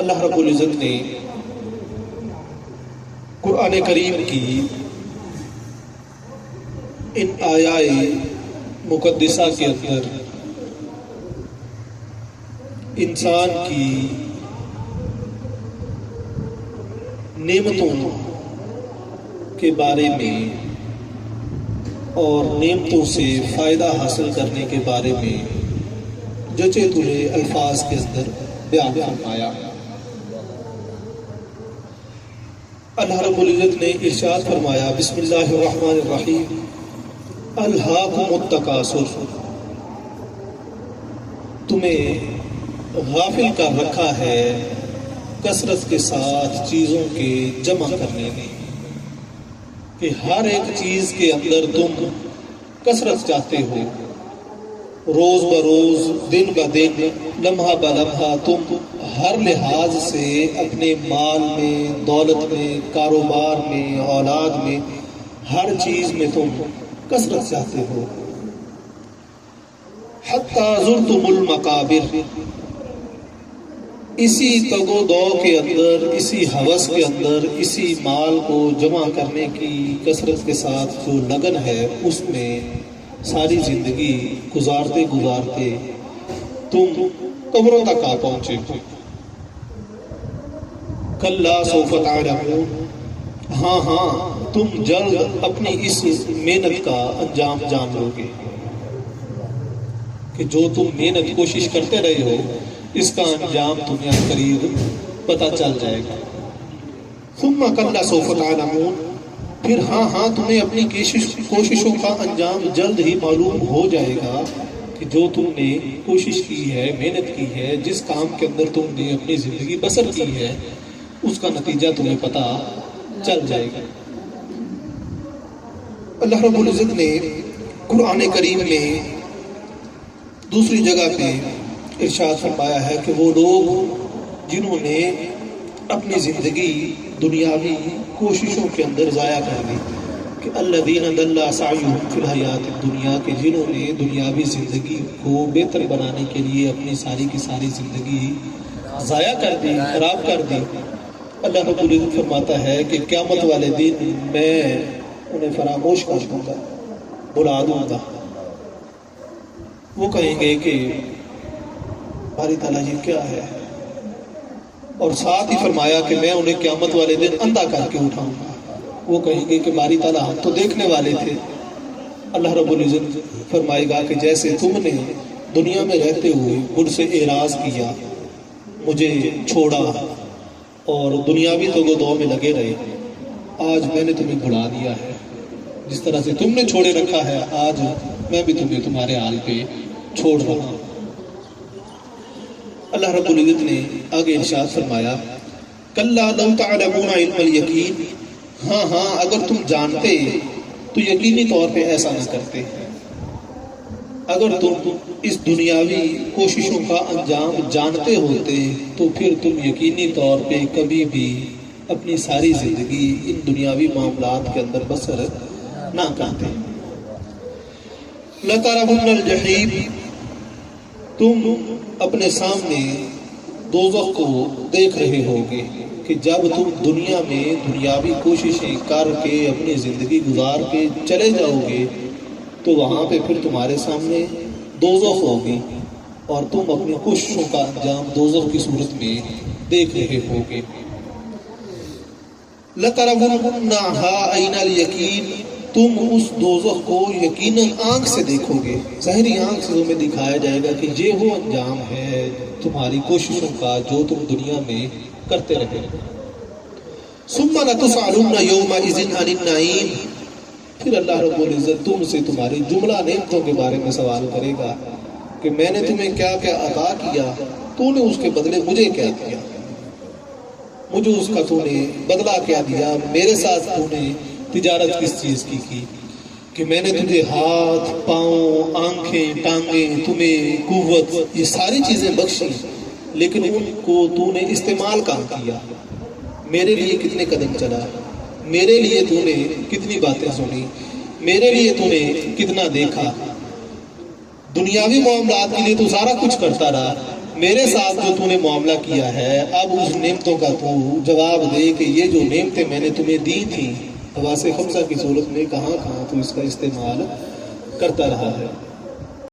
اللہ رب العزت نے قرآن کریم کی ان آیائے مقدسہ کے اندر انسان کی نعمتوں کے بارے میں اور نعمتوں سے فائدہ حاصل کرنے کے بارے میں جچے تلے الفاظ کے اندر بیان فرمایا۔ اللہ رب العزت نے ارشاد فرمایا، بسم اللہ الرحمن الرحیم، الہاکم التکاثر، تمہیں غافل کر رکھا ہے کثرت کے ساتھ چیزوں کے جمع کرنے میں، کہ ہر ایک چیز کے اندر تم کثرت چاہتے ہو، روز بروز، دن بدن، لمحہ بلمحہ تم ہر لحاظ سے اپنے مال میں، دولت میں، کاروبار میں، اولاد میں، ہر چیز میں تم کثرت چاہتے ہو۔ حتی زرتم المقابر، اسی تگ و دو کے اندر، اسی ہوس کے اندر، اسی مال کو جمع کرنے کی کثرت کے ساتھ جو لگن ہے، اس میں ساری زندگی گزارتے گزارتے تم قبروں تک آ پہنچے ہو۔ کلا سوف تعلمون، ہاں تم جلد اپنی اس محنت کا انجام جان لو گے، کہ جو تم محنت کوشش کرتے رہے ہو اس کا انجام تمہیں قریب پتہ چل جائے گا۔ ثم کلا سوف تعلمون، پھر ہاں تمہیں اپنی کوششوں کا انجام جلد ہی معلوم ہو جائے گا، کہ جو تم نے کوشش کی ہے، محنت کی ہے، جس کام کے اندر تم نے اپنی زندگی بسر کی ہے، اس کا نتیجہ تمہیں پتہ چل جائے گا۔ اللہ رب العزت نے قرآن کریم میں دوسری جگہ پہ ارشاد فرمایا ہے کہ وہ لوگ جنہوں نے اپنی زندگی دنیاوی کوششوں کے اندر ضائع کر دی، کہ الذین ضل سعیہم فی الحیات الدنیا، کہ جنہوں نے دنیاوی زندگی کو بہتر بنانے کے لیے اپنی ساری کی ساری زندگی ضائع کر دی، خراب کر دی، اللہ رب العزت فرماتا ہے کہ قیامت والے دن میں انہیں فراموش کر دوں گا، بلا دوں گا۔ وہ کہیں گے کہ باری تعالیٰ یہ کیا ہے، اور ساتھ ہی فرمایا کہ میں انہیں قیامت والے دن اندھا کر کے اٹھاؤں گا۔ وہ کہیں گے کہ باری تعالیٰ ہم تو دیکھنے والے تھے۔ اللہ رب العزت فرمائے گا کہ جیسے تم نے دنیا میں رہتے ہوئے مجھ سے اعراض کیا، مجھے چھوڑا اور دنیاوی تگ و دو میں لگے رہے، آج میں نے تمہیں بھلا دیا ہے، جس طرح سے تم نے چھوڑے رکھا ہے، آج میں بھی تمہیں تمہارے حال پہ چھوڑ رہا ہوں۔ اللہ رب العزت نے آگے ارشاد فرمایا، کلا لو تعلمون علم الیقین، ہاں اگر تم جانتے تو یقینی طور پہ ایسا نہ کرتے۔ اگر تم اس دنیاوی کوششوں کا انجام جانتے ہوتے تو پھر تم یقینی طور پہ کبھی بھی اپنی ساری زندگی ان دنیاوی معاملات کے اندر بسر نہ کرتے۔ لَتَرَوُنَّ الْجَحِيمَ، تم اپنے سامنے دوزخ کو دیکھ رہے ہوگے، کہ جب تم دنیا میں دنیاوی کوششیں کر کے اپنی زندگی گزار کے چلے جاؤ گے تو وہاں پہ پھر تمہارے سامنے دوزخ ہوگی، اور تم اپنی کوششوں کا انجام دوزخ کی صورت میں دیکھ رہے ہوگے۔ لَتَرَوُنَّهَا عَيْنَ الْيَقِينِ، تم اس دوزخ کو یقیناً آنکھ سے دیکھو گے، ظاہری آنکھ سے تمہیں دکھایا جائے گا کہ یہ وہ انجام ہے تمہاری کوششوں کا جو تم دنیا میں کرتے رہے۔ ثُمَّ لَتُسْأَلُنَّ يَوْمَئِذٍ عَنِ النَّعِيمِ، پھر اللہ رب العزت تم سے تمہاری جملہ نعمتوں کے بارے میں سوال کرے گا، کہ میں نے تمہیں کیا کیا عطا کیا، تو نے اس کے بدلے مجھے کیا دیا، مجھے اس کا تو نے بدلہ کیا دیا، میرے ساتھ تو نے تجارت کس چیز کی، کہ میں نے تجھے ہاتھ، پاؤں، آنکھیں، ٹانگیں، تمہیں قوت، یہ ساری چیزیں بخشی، لیکن ان کو تو نے استعمال کہاں کیا، میرے لیے کتنے قدم چلا، میرے لیے تو نے کتنی باتیں سنی، میرے لیے تو نے کتنا دیکھا، دنیاوی معاملات کے لیے تو سارا کچھ کرتا رہا، میرے ساتھ جو تو نے معاملہ کیا ہے اب اس نعمتوں کا تو جواب دے کہ یہ جو نعمتیں میں نے تمہیں دی تھیں حواس خمسہ کی صورت میں کہاں کہاں تو اس کا استعمال کرتا رہا ہے.